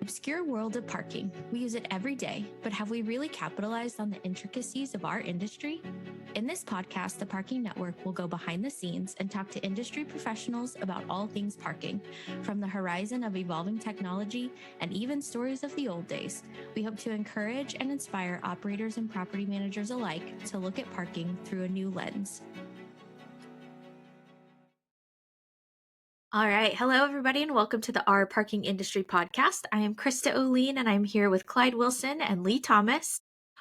obscure world of parking. We use it every day, but have we really capitalized on the intricacies of our industry? In this podcast, the Parking Network will go behind the scenes and talk to industry professionals about all things parking, from the horizon of evolving technology and even stories of the old days. We hope to encourage and inspire operators and property managers alike to look at parking through a new lens. All right. Hello, everybody, and welcome to the Our Parking Industry Podcast. I am Krista Olien, and I'm here with Clyde Wilson and Leigh Thomas.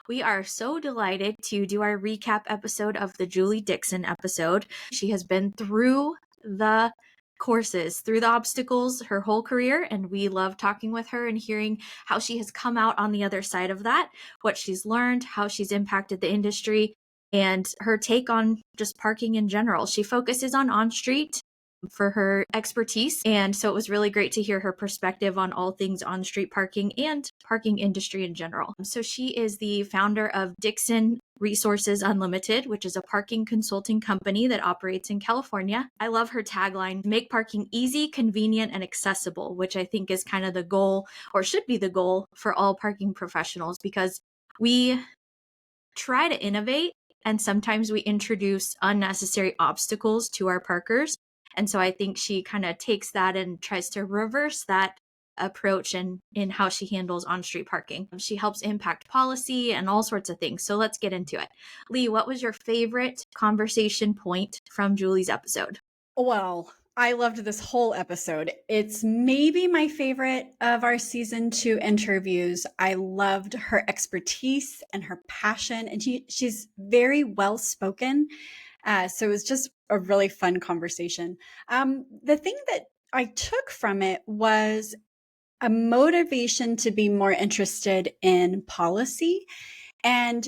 We are so delighted to do our recap episode of the Julie Dixon episode. She has been through the courses, through the obstacles her whole career, and we love talking with her and hearing how she has come out on the other side of that, what she's learned, how she's impacted the industry, and her take on just parking in general. She focuses on street for her expertise. And so it was really great to hear her perspective on all things on-street parking and parking industry in general. So she is the founder of Dixon Resources Unlimited, which is a parking consulting company that operates in California. I love her tagline, make parking easy, convenient, and accessible, which I think is kind of the goal, or should be the goal, for all parking professionals, because we try to innovate and sometimes we introduce unnecessary obstacles to our parkers. And so I think she kind of takes that and tries to reverse that approach in how she handles on-street parking. She helps impact policy and all sorts of things. So let's get into it. Leigh, what was your favorite conversation point from Julie's episode? Well, I loved this whole episode. It's maybe my favorite of our season 2 interviews. I loved her expertise and her passion, and she's very well spoken. So it was just a really fun conversation. The thing that I took from it was a motivation to be more interested in policy. And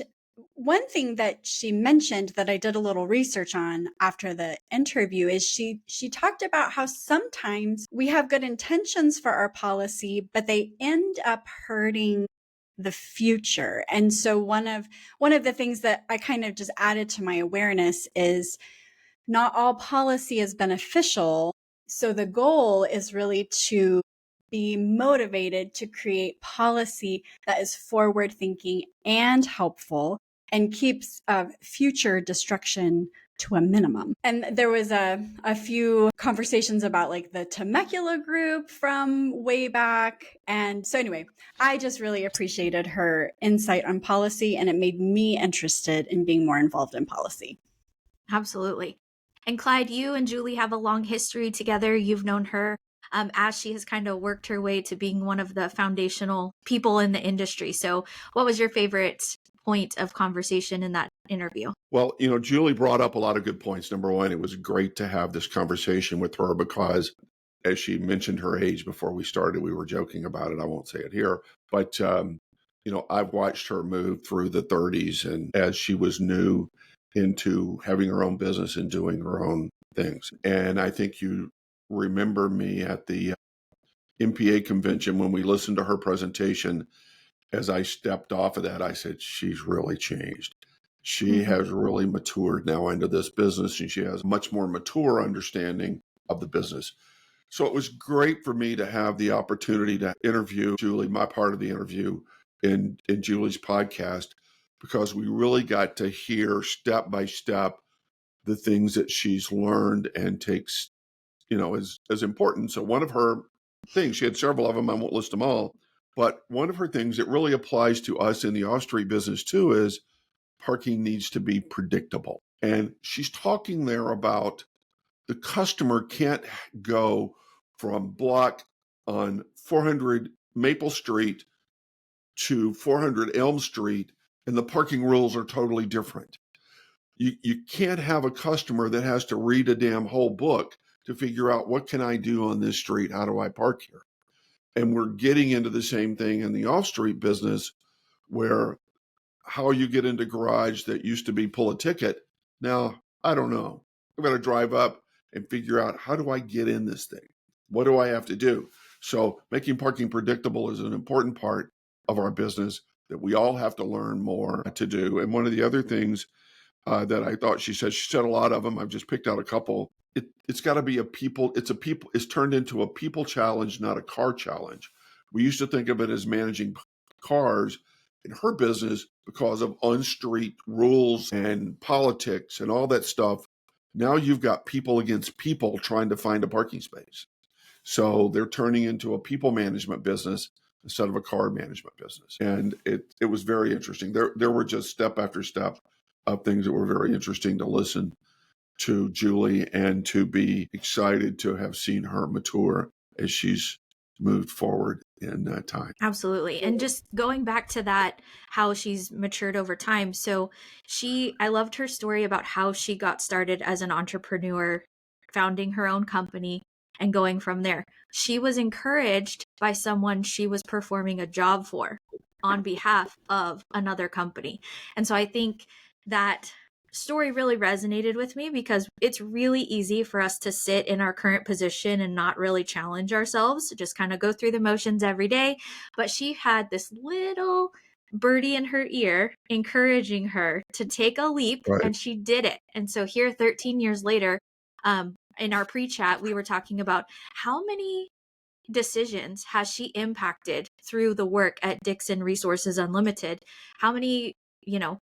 one thing that she mentioned that I did a little research on after the interview is she talked about how sometimes we have good intentions for our policy, but they end up hurting the future. And so one of the things that I kind of just added to my awareness is not all policy is beneficial. So the goal is really to be motivated to create policy that is forward thinking and helpful and keeps future destruction to a minimum. And there was a few conversations about like the Temecula group from way back. And so anyway, I just really appreciated her insight on policy, and it made me interested in being more involved in policy. Absolutely. And Clyde, you and Julie have a long history together. You've known her as she has kind of worked her way to being one of the foundational people in the industry. So what was your favorite point of conversation in that interview? Well, Julie brought up a lot of good points. Number one, it was great to have this conversation with her because, as she mentioned her age before we started, we were joking about it. I won't say it here, but I've watched her move through the 30s, and as she was new into having her own business and doing her own things. And I think you remember me at the MPA convention when we listened to her presentation. As I stepped off of that, I said, she's really changed. She has really matured now into this business, and she has much more mature understanding of the business. So it was great for me to have the opportunity to interview Julie, my part of the interview in Julie's podcast, because we really got to hear step by step the things that she's learned and takes, as important. So one of her things, she had several of them, I won't list them all, but one of her things that really applies to us in the off-street business too is parking needs to be predictable. And she's talking there about the customer can't go from block on 400 Maple Street to 400 Elm Street, and the parking rules are totally different. You can't have a customer that has to read a damn whole book to figure out, what can I do on this street? How do I park here? And we're getting into the same thing in the off-street business, where how you get into garage that used to be pull a ticket. Now, I don't know. I've got to drive up and figure out, how do I get in this thing? What do I have to do? So making parking predictable is an important part of our business that we all have to learn more to do. And one of the other things that I thought she said a lot of them, I've just picked out a couple. It's got to be it's turned into a people challenge, not a car challenge. We used to think of it as managing cars in her business because of on-street rules and politics and all that stuff. Now you've got people against people trying to find a parking space. So they're turning into a people management business instead of a car management business. And it was very interesting. There were just step after step of things that were very interesting to listen to Julie and to be excited to have seen her mature as she's moved forward in that time. Absolutely. And just going back to that, how she's matured over time. So I loved her story about how she got started as an entrepreneur, founding her own company and going from there. She was encouraged by someone she was performing a job for on behalf of another company. And so I think that story really resonated with me because it's really easy for us to sit in our current position and not really challenge ourselves, just kind of go through the motions every day. But she had this little birdie in her ear encouraging her to take a leap, Right. and she did it. And so here 13 years later, in our pre-chat, we were talking about how many decisions has she impacted through the work at Dixon Resources Unlimited. How many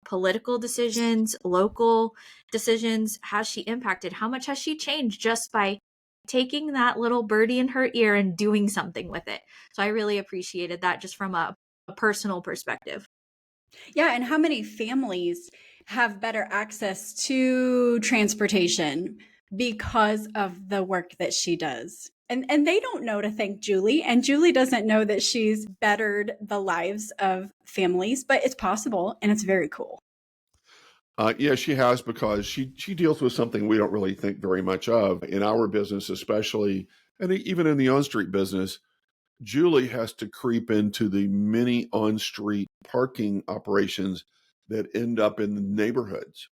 political decisions, local decisions has she impacted? How much has she changed just by taking that little birdie in her ear and doing something with it? So I really appreciated that just from a personal perspective. Yeah, and how many families have better access to transportation because of the work that she does? And they don't know to thank Julie, and Julie doesn't know that she's bettered the lives of families, but it's possible and it's very cool. Yeah, she has, because she deals with something we don't really think very much of in our business, especially, and even in the on-street business. Julie has to creep into the many on-street parking operations that end up in the neighborhoods.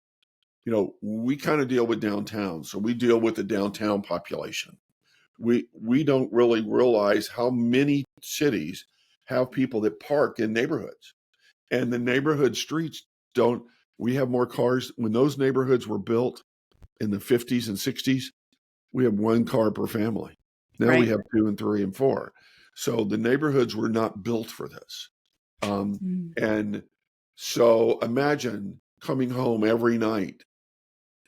We kind of deal with downtown, so we deal with the downtown population. We don't really realize how many cities have people that park in neighborhoods, and the neighborhood streets don't. We have more cars. When those neighborhoods were built in the 50s and 60s, we had one car per family. Now we have 2 and 3 and 4. So the neighborhoods were not built for this. And so imagine coming home every night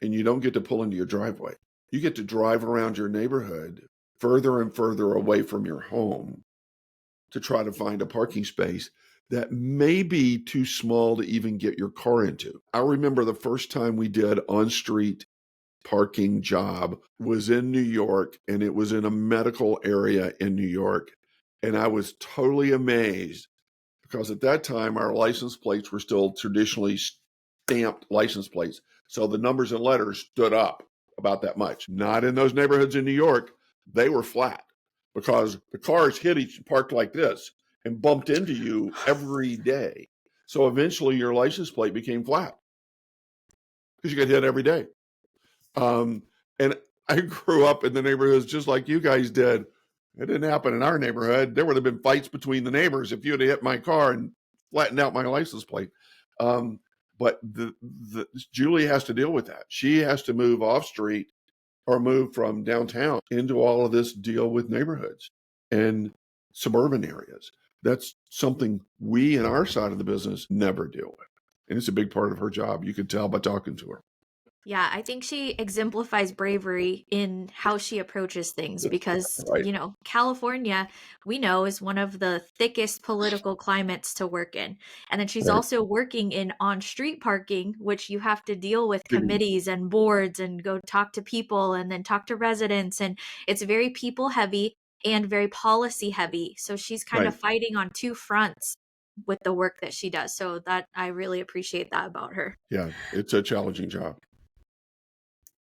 and you don't get to pull into your driveway. You get to drive around your neighborhood further and further away from your home to try to find a parking space that may be too small to even get your car into. I remember the first time we did on-street parking job was in New York, and it was in a medical area in New York. And I was totally amazed because at that time, our license plates were still traditionally stamped license plates. So the numbers and letters stood up about that much. Not in those neighborhoods in New York. They were flat because the cars hit each parked like this and bumped into you every day. So eventually your license plate became flat because you got hit every day. And I grew up in the neighborhoods just like you guys did. It didn't happen in our neighborhood. There would have been fights between the neighbors if you had hit my car and flattened out my license plate. But Julie has to deal with that. She has to move off street or move from downtown into all of this deal with neighborhoods and suburban areas. That's something we in our side of the business never deal with. And it's a big part of her job. You could tell by talking to her. Yeah, I think she exemplifies bravery in how she approaches things because, Right. California, we know, is one of the thickest political climates to work in. And then she's Right. also working in on-street parking, which you have to deal with committees and boards and go talk to people and then talk to residents. And it's very people heavy and very policy heavy. So she's kind of Right. fighting on two fronts with the work that she does. So that I really appreciate that about her. Yeah, it's a challenging job.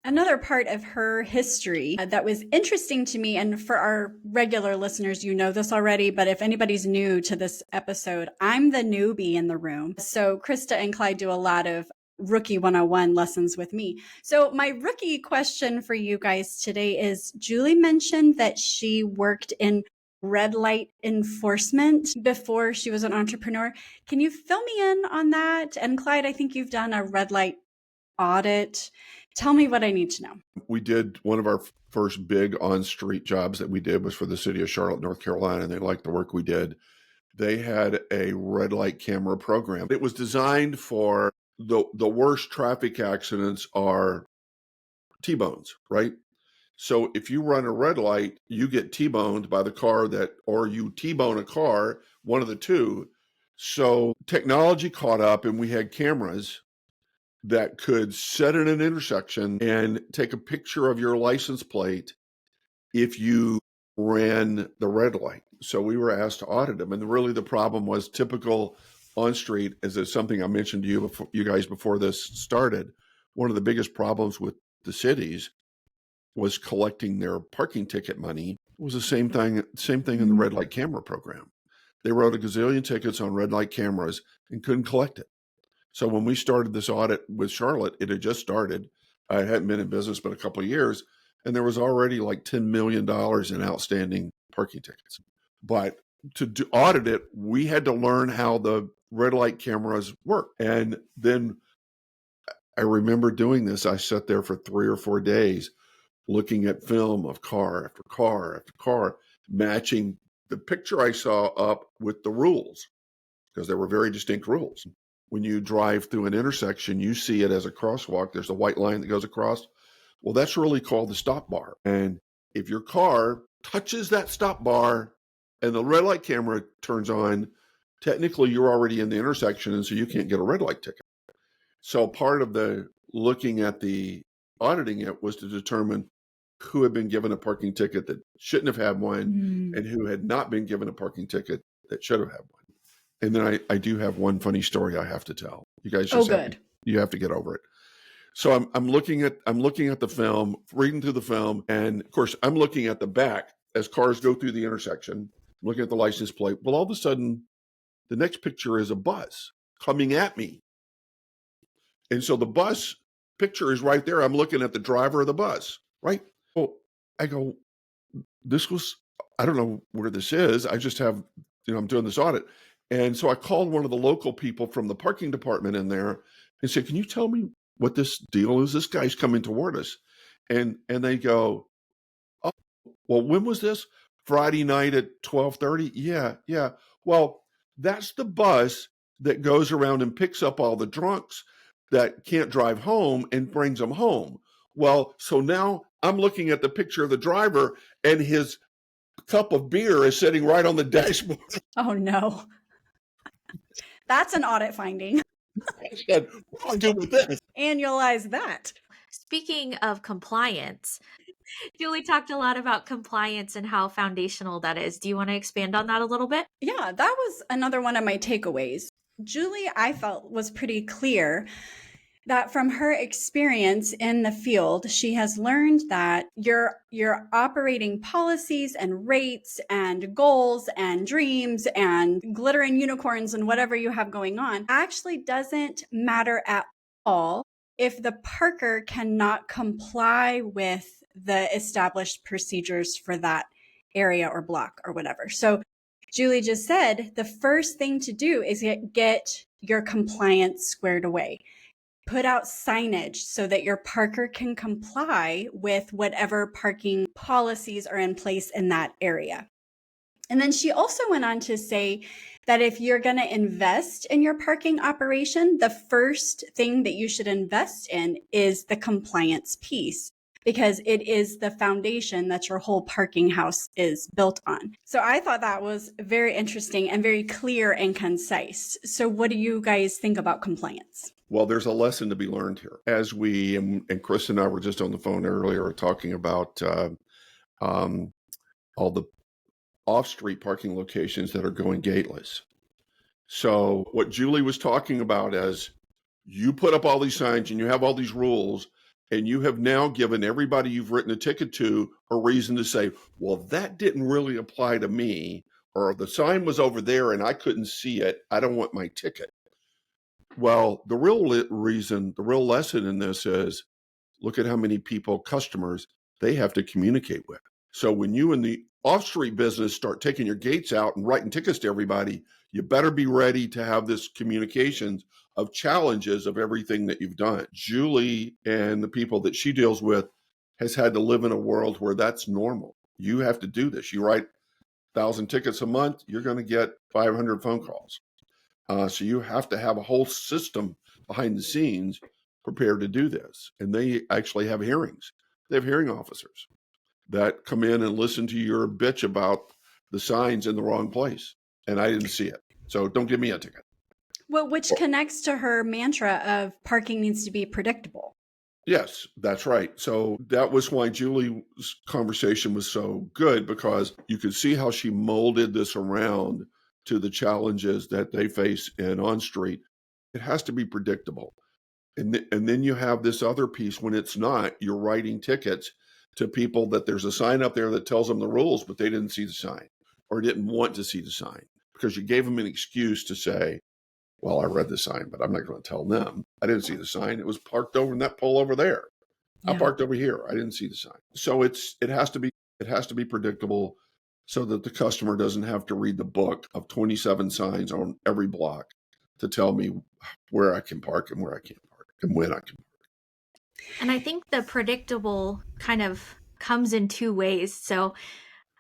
Another part of her history that was interesting to me, and for our regular listeners, you know this already, but if anybody's new to this episode, I'm the newbie in the room. So Krista and Clyde do a lot of Rookie 101 lessons with me. So my rookie question for you guys today is, Julie mentioned that she worked in red light enforcement before she was an entrepreneur. Can you fill me in on that? And Clyde, I think you've done a red light audit. Tell me what I need to know. We did one of our first big on-street jobs that we did was for the city of Charlotte, North Carolina, and they liked the work we did. They had a red light camera program. It was designed for the worst traffic accidents are T-bones, right? So if you run a red light, you get T-boned by the car or you T-bone a car, one of the two. So technology caught up and we had cameras that could set in an intersection and take a picture of your license plate if you ran the red light. So we were asked to audit them. And really the problem was typical on street, as is something I mentioned to you guys before this started. One of the biggest problems with the cities was collecting their parking ticket money. It was the same thing in the red light camera program. They wrote a gazillion tickets on red light cameras and couldn't collect it. So when we started this audit with Charlotte, it had just started. I hadn't been in business but a couple of years, and there was already like $10 million in outstanding parking tickets. But to audit it, we had to learn how the red light cameras work. And then I remember doing this. I sat there for 3 or 4 days looking at film of car after car after car, matching the picture I saw up with the rules, because there were very distinct rules. When you drive through an intersection, you see it as a crosswalk. There's a white line that goes across. Well, that's really called the stop bar. And if your car touches that stop bar and the red light camera turns on, technically you're already in the intersection, and so you can't get a red light ticket. So part of the looking at the auditing it was to determine who had been given a parking ticket that shouldn't have had one and who had not been given a parking ticket that should have had one. And then I do have one funny story I have to tell. You guys just you have to get over it. So I'm looking at the film, reading through the film, and of course I'm looking at the back as cars go through the intersection, looking at the license plate. Well, all of a sudden, the next picture is a bus coming at me. And so the bus picture is right there. I'm looking at the driver of the bus, right? Well, I go, I don't know where this is. I just have, I'm doing this audit. And so I called one of the local people from the parking department in there and said, can you tell me what this deal is? This guy's coming toward us. And they go, oh, well, when was this? Friday night at 12:30? Yeah. Well, that's the bus that goes around and picks up all the drunks that can't drive home and brings them home. Well, so now I'm looking at the picture of the driver and his cup of beer is sitting right on the dashboard. Oh, no. That's an audit finding. I said, what do I do with this? Annualize that. Speaking of compliance, Julie talked a lot about compliance and how foundational that is. Do you want to expand on that a little bit? Yeah, that was another one of my takeaways. Julie, I felt, was pretty clear that from her experience in the field, she has learned that your operating policies and rates and goals and dreams and glittering unicorns and whatever you have going on actually doesn't matter at all if the parker cannot comply with the established procedures for that area or block or whatever. So Julie just said the first thing to do is get your compliance squared away. Put out signage so that your parker can comply with whatever parking policies are in place in that area. And then she also went on to say that if you're going to invest in your parking operation, the first thing that you should invest in is the compliance piece, because it is the foundation that your whole parking house is built on. So I thought that was very interesting and very clear and concise. So what do you guys think about compliance? Well, there's a lesson to be learned here. As we, and Chris and I were just on the phone earlier talking about all the off-street parking locations that are going gateless. So what Julie was talking about is you put up all these signs and you have all these rules, and you have now given everybody you've written a ticket to a reason to say, well, that didn't really apply to me, or the sign was over there and I couldn't see it. I don't want my ticket. Well, the real lesson in this is look at how many people, customers, they have to communicate with. So when you in the off-street business start taking your gates out and writing tickets to everybody, you better be ready to have this communications of challenges of everything that you've done. Julie and the people that she deals with has had to live in a world where that's normal. You have to do this. You write 1,000 tickets a month, you're going to get 500 phone calls. So you have to have a whole system behind the scenes prepared to do this. And they actually have hearings. They have hearing officers that come in and listen to your bitch about the signs in the wrong place. And I didn't see it. So don't give me a ticket. Well, which connects to her mantra of parking needs to be predictable. Yes, that's right. So that was why Julie's conversation was so good, because you could see how she molded this around to the challenges that they face in on-street. It has to be predictable. And then you have this other piece when it's not, you're writing tickets to people that there's a sign up there that tells them the rules, but they didn't see the sign or didn't want to see the sign because you gave them an excuse to say, well, I read the sign, but I'm not going to tell them. I didn't see the sign. It was parked over in that pole over there. Yeah. I parked over here. I didn't see the sign. So it has to be predictable so that the customer doesn't have to read the book of 27 signs on every block to tell me where I can park and where I can't park and when I can park. And I think the predictable kind of comes in two ways. So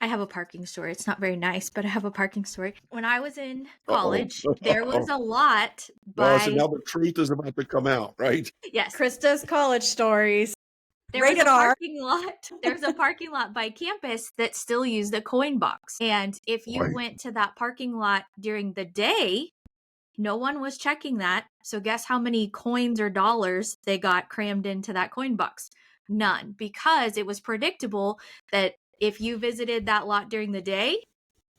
I have a parking story. It's not very nice, but I have a parking story. When I was in college, there was a lot so now the truth is about to come out, right? Yes. Krista's college stories. There's a parking lot by campus that still used a coin box. And if you went to that parking lot during the day, no one was checking that. So guess how many coins or dollars they got crammed into that coin box? None, because it was predictable that if you visited that lot during the day,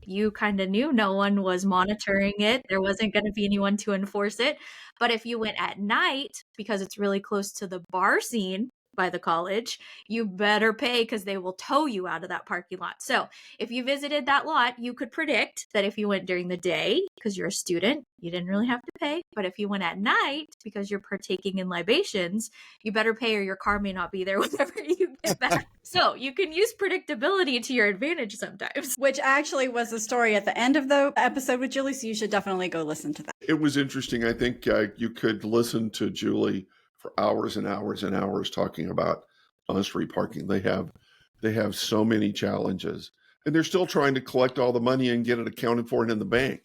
you kind of knew no one was monitoring it. There wasn't going to be anyone to enforce it. But if you went at night, because it's really close to the bar scene by the college, you better pay because they will tow you out of that parking lot. So if you visited that lot, you could predict that if you went during the day, because you're a student, you didn't really have to pay. But if you went at night, because you're partaking in libations, you better pay or your car may not be there whenever you get back. So you can use predictability to your advantage sometimes. Which actually was the story at the end of the episode with Julie, so you should definitely go listen to that. It was interesting. I think you could listen to Julie for hours and hours and hours talking about on-street parking. They have so many challenges, and they're still trying to collect all the money and get it accounted for and in the bank.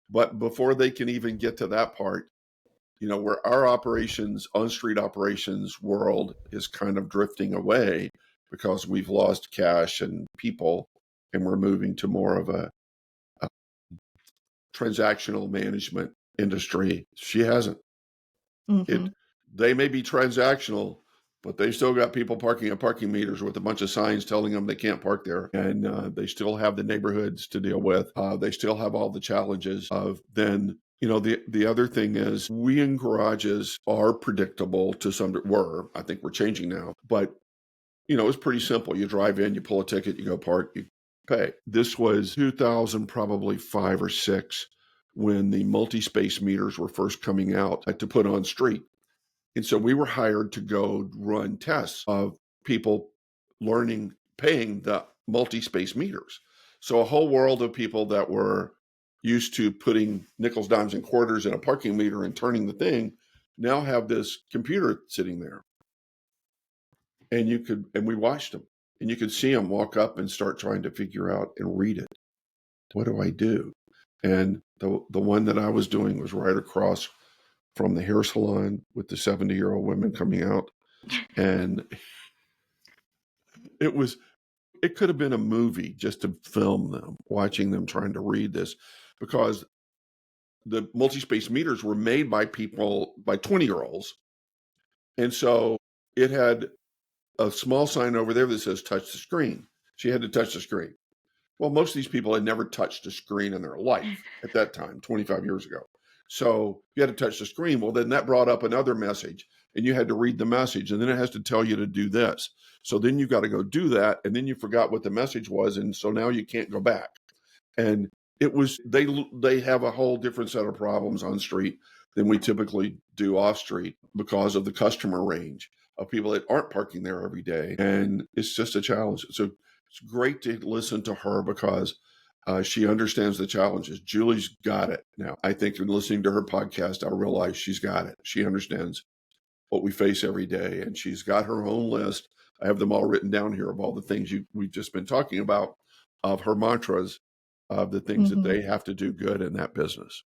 But before they can even get to that part, where our on-street operations world is kind of drifting away because we've lost cash and people, and we're moving to more of a transactional management industry. She hasn't. Mm-hmm. They may be transactional, but they still got people parking at parking meters with a bunch of signs telling them they can't park there. And they still have the neighborhoods to deal with. They still have all the challenges of then, the other thing is we in garages are predictable to some degree. I think we're changing now, but it's pretty simple. You drive in, you pull a ticket, you go park, you pay. This was 2000, probably 5 or 6, when the multi-space meters were first coming out to put on street. And so we were hired to go run tests of people paying the multi-space meters. So a whole world of people that were used to putting nickels, dimes, and quarters in a parking meter and turning the thing now have this computer sitting there. And we watched them, and you could see them walk up and start trying to figure out and read it. What do I do? And the one that I was doing was right across from the hair salon with the 70-year-old women coming out. And it could have been a movie just to film them, watching them trying to read this, because the multi-space meters were made by 20-year-olds. And so it had a small sign over there that says touch the screen. She had to touch the screen. Well, most of these people had never touched a screen in their life at that time, 25 years ago. So you had to touch the screen. Well, then that brought up another message, and you had to read the message, and then it has to tell you to do this. So then you got to go do that, and then you forgot what the message was, and so now you can't go back. And they have a whole different set of problems on street than we typically do off street because of the customer range of people that aren't parking there every day, and it's just a challenge. So It's great to listen to her because she understands the challenges. Julie's got it now. I think in listening to her podcast, I realize she's got it. She understands what we face every day, and she's got her own list. I have them all written down here of all the things we've just been talking about, of her mantras, of the things that they have to do good in that business.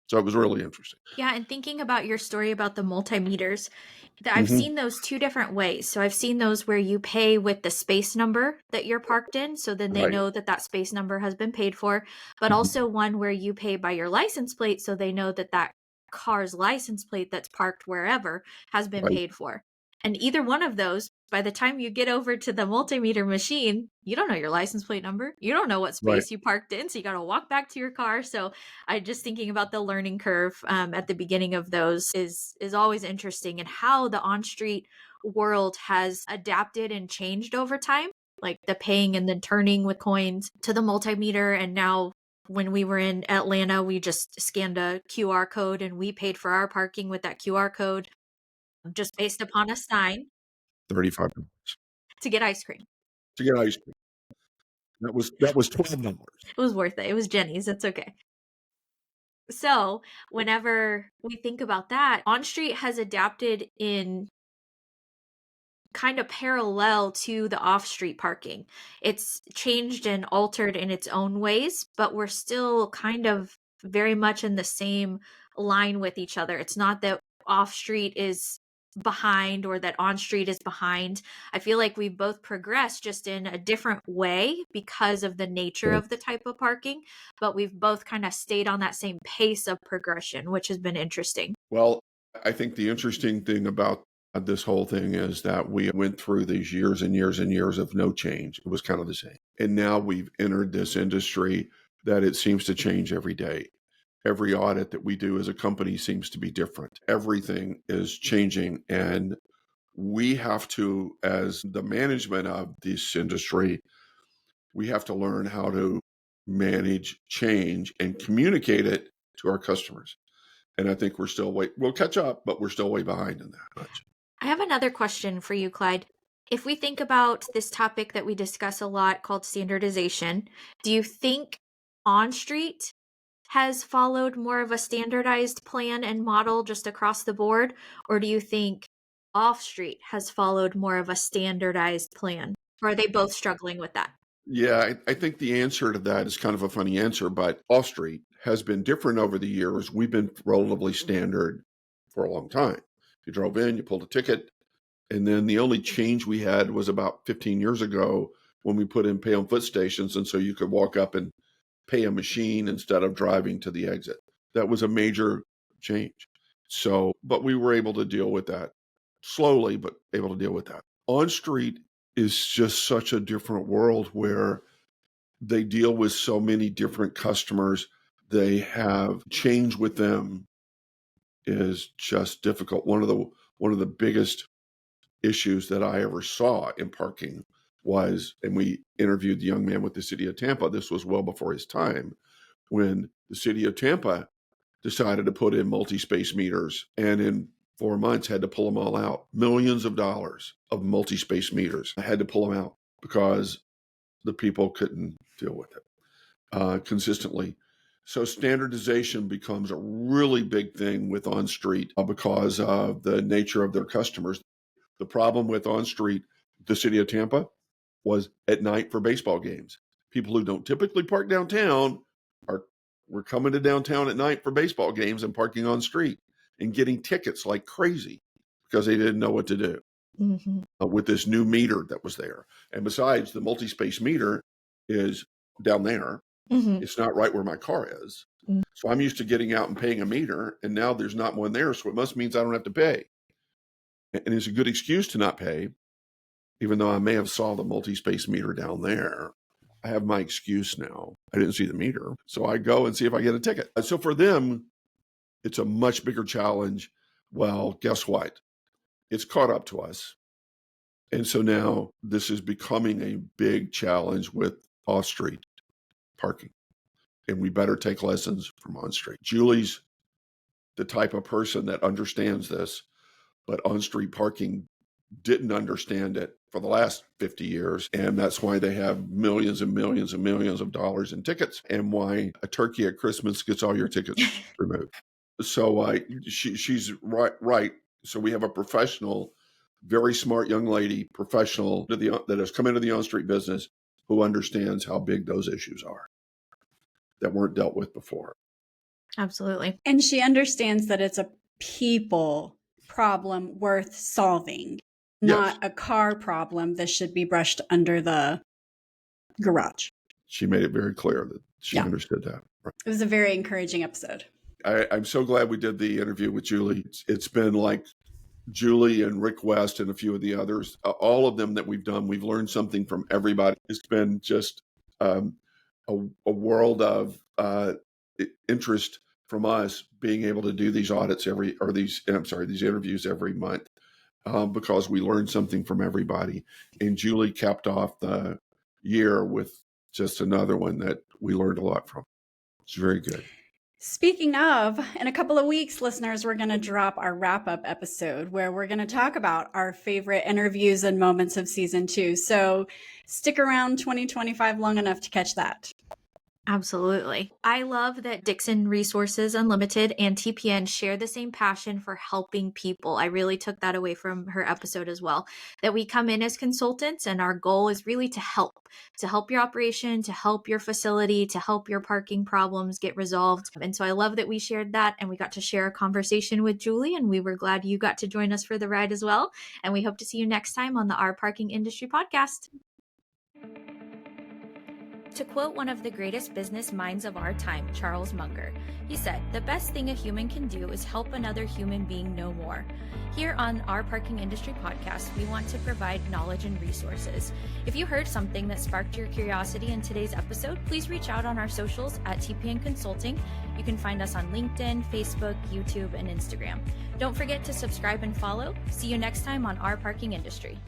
So it was really interesting. Yeah, and thinking about your story about the multimeters, I've Mm-hmm. seen those two different ways. So I've seen those where you pay with the space number that you're parked in, so then they Right. know that that space number has been paid for, but Mhm. also one where you pay by your license plate, so they know that that car's license plate that's parked wherever has been Right. paid for. And either one of those, by the time you get over to the multimeter machine, you don't know your license plate number. You don't know what Right. space you parked in, so you got to walk back to your car. So I just thinking about the learning curve at the beginning of those is always interesting, and how the on-street world has adapted and changed over time, like the paying and then turning with coins to the multimeter. And now when we were in Atlanta, we just scanned a QR code and we paid for our parking with that QR code just based upon a sign $35 to get ice cream. to get ice cream. That was $12. It was worth it. It was Jenny's. It's okay. So whenever we think about that, On Street has adapted in kind of parallel to the off-street parking. It's changed and altered in its own ways, but we're still kind of very much in the same line with each other. It's not that off-street is behind or that on-street is behind. I feel like we've both progressed just in a different way because of the nature Yeah. of the type of parking, but we've both kind of stayed on that same pace of progression, which has been interesting. Well, I think the interesting thing about this whole thing is that we went through these years and years and years of no change. It was kind of the same. And now we've entered this industry that it seems to change every day. Every audit that we do as a company seems to be different. Everything is changing. And we have to, as the management of this industry, we have to learn how to manage change and communicate it to our customers. And I think we'll catch up, but we're still way behind in that much. I have another question for you, Clyde. If we think about this topic that we discuss a lot called standardization, do you think On Street has followed more of a standardized plan and model just across the board? Or do you think Off Street has followed more of a standardized plan? Or are they both struggling with that? Yeah, I think the answer to that is kind of a funny answer, but off street has been different over the years. We've been relatively standard for a long time. You drove in, you pulled a ticket, and then the only change we had was about 15 years ago when we put in pay on foot stations. And so you could walk up and pay a machine instead of driving to the exit. That was a major change. So, but we were able to deal with that slowly, but able to deal with that. On street is just such a different world where they deal with so many different customers. They have change with them is just difficult. One of the biggest issues that I ever saw in parking was, and we interviewed the young man with the city of Tampa. This was well before his time, when the city of Tampa decided to put in multi-space meters, and in 4 months had to pull them all out. Millions of dollars of multi-space meters. I had to pull them out because the people couldn't deal with it consistently. So standardization becomes a really big thing with On Street because of the nature of their customers. The problem with On Street, the city of Tampa, was at night for baseball games. People who don't typically park downtown were coming to downtown at night for baseball games and parking on street and getting tickets like crazy because they didn't know what to do with this new meter that was there. And besides, the multi-space meter is down there. It's not right where my car is. So I'm used to getting out and paying a meter, and now there's not one there. So it must mean I don't have to pay. And it's a good excuse to not pay, even though I may have saw the multi-space meter down there. I have my excuse now. I didn't see the meter. So I go and see if I get a ticket. So for them, it's a much bigger challenge. Well, guess what? It's caught up to us. And so now this is becoming a big challenge with off-street parking. And we better take lessons from on-street. Julie's the type of person that understands this, but on-street parking didn't understand it for the last 50 years. And that's why they have millions and millions and millions of dollars in tickets, and why a turkey at Christmas gets all your tickets removed. So she's right. So we have a professional, very smart young lady, professional that has come into the on-street business, who understands how big those issues are that weren't dealt with before. Absolutely. And she understands that it's a people problem worth solving, not a car problem that should be brushed under the garage. She made it very clear that she understood that. Right. It was a very encouraging episode. I'm so glad we did the interview with Julie. It's been like Julie and Rick West and a few of the others, all of them that we've done, we've learned something from everybody. It's been just a world of interest from us being able to do these audits these interviews every month, because we learned something from everybody. And Julie capped off the year with just another one that we learned a lot from. It's very good. Speaking of, in a couple of weeks, listeners, we're going to drop our wrap-up episode where we're going to talk about our favorite interviews and moments of season 2. So stick around 2025 long enough to catch that. Absolutely. I love that Dixon Resources Unlimited and TPN share the same passion for helping people. I really took that away from her episode as well, that we come in as consultants and our goal is really to help your operation, to help your facility, to help your parking problems get resolved. And so I love that we shared that, and we got to share a conversation with Julie, and we were glad you got to join us for the ride as well. And we hope to see you next time on the Our Parking Industry podcast. To quote one of the greatest business minds of our time, Charles Munger, he said, "The best thing a human can do is help another human being know more." Here on Our Parking Industry podcast, we want to provide knowledge and resources. If you heard something that sparked your curiosity in today's episode, please reach out on our socials at TPN Consulting. You can find us on LinkedIn, Facebook, YouTube, and Instagram. Don't forget to subscribe and follow. See you next time on Our Parking Industry.